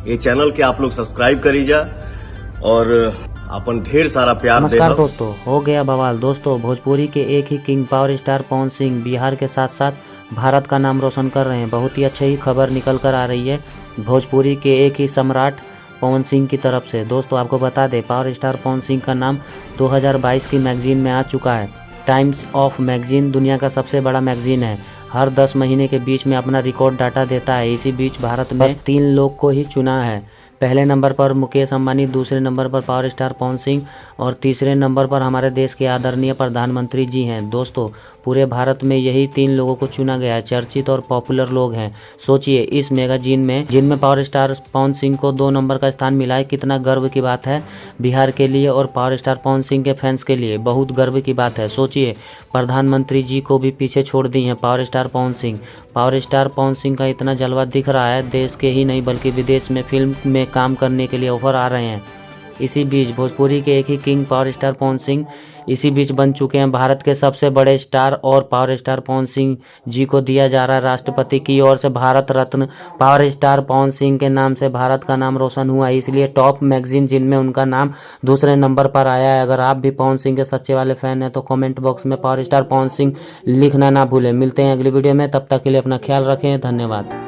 ये चैनल के आप लोग सब्सक्राइब करीजा और अपन ढेर सारा प्यार नमस्कार देहब। दोस्तों, हो गया बवाल। दोस्तों, भोजपुरी के एक ही king power star Pawan Singh Bihar के साथ साथ भारत का नाम रोशन कर रहे हैं। बहुत ही अच्छी ही खबर निकल कर आ रही है भोजपुरी के एक ही सम्राट पवन सिंह की तरफ से। दोस्तों, आपको बता दें, पावर स्टार पवन सिंह का नाम 2022 की मैगजीन में आ चुका है। टाइम्स ऑफ मैगजीन दुनिया का सबसे बड़ा मैगजीन है। हर 10 महीने के बीच में अपना रिकॉर्ड डाटा देता है। इसी बीच भारत में 3 लोग को ही चुना है। पहले नंबर पर मुकेश अंबानी, दूसरे नंबर पर पावर स्टार पवन सिंह और तीसरे नंबर पर हमारे देश के आदरणीय प्रधानमंत्री जी हैं। दोस्तों, पूरे भारत में यही 3 लोगों को चुना गया है। चर्चित और पॉपुलर लोग हैं। सोचिए, इस मैगजीन में जिनमें पावर स्टार पवन सिंह को 2 नंबर का स्थान मिला है, कितना गर्व की बात है बिहार के लिए और पावर स्टार पवन सिंह के फैंस के लिए। बहुत गर्व की बात है। सोचिए, प्रधानमंत्री जी को भी पीछे छोड़ दी हैं power star Pawan Singh. Power star Pawan Singh का इतना जलवा दिख रहा है, देश के ही नहीं बल्कि विदेश में फिल्म में काम करने के लिए ऑफर आ रहे हैं। इसी बीच भोजपुरी के एक ही king power star Pawan Singh इसी बीच बन चुके हैं भारत के सबसे बड़े स्टार। और पावर स्टार पवन सिंह जी को दिया जा रहा है राष्ट्रपति की ओर से भारत रत्न। पावर स्टार पवन सिंह के नाम से भारत का नाम रोशन हुआ, इसलिए टॉप मैगजीन जिनमें उनका नाम दूसरे नंबर पर आया है। अगर आप भी पवन सिंह के सच्चे वाले फैन हैं तो कमेंट बॉक्स में पावर स्टार पवन सिंह लिखना ना भूलें। मिलते हैं अगली वीडियो में, तब तक के लिए अपना ख्याल रखें। धन्यवाद।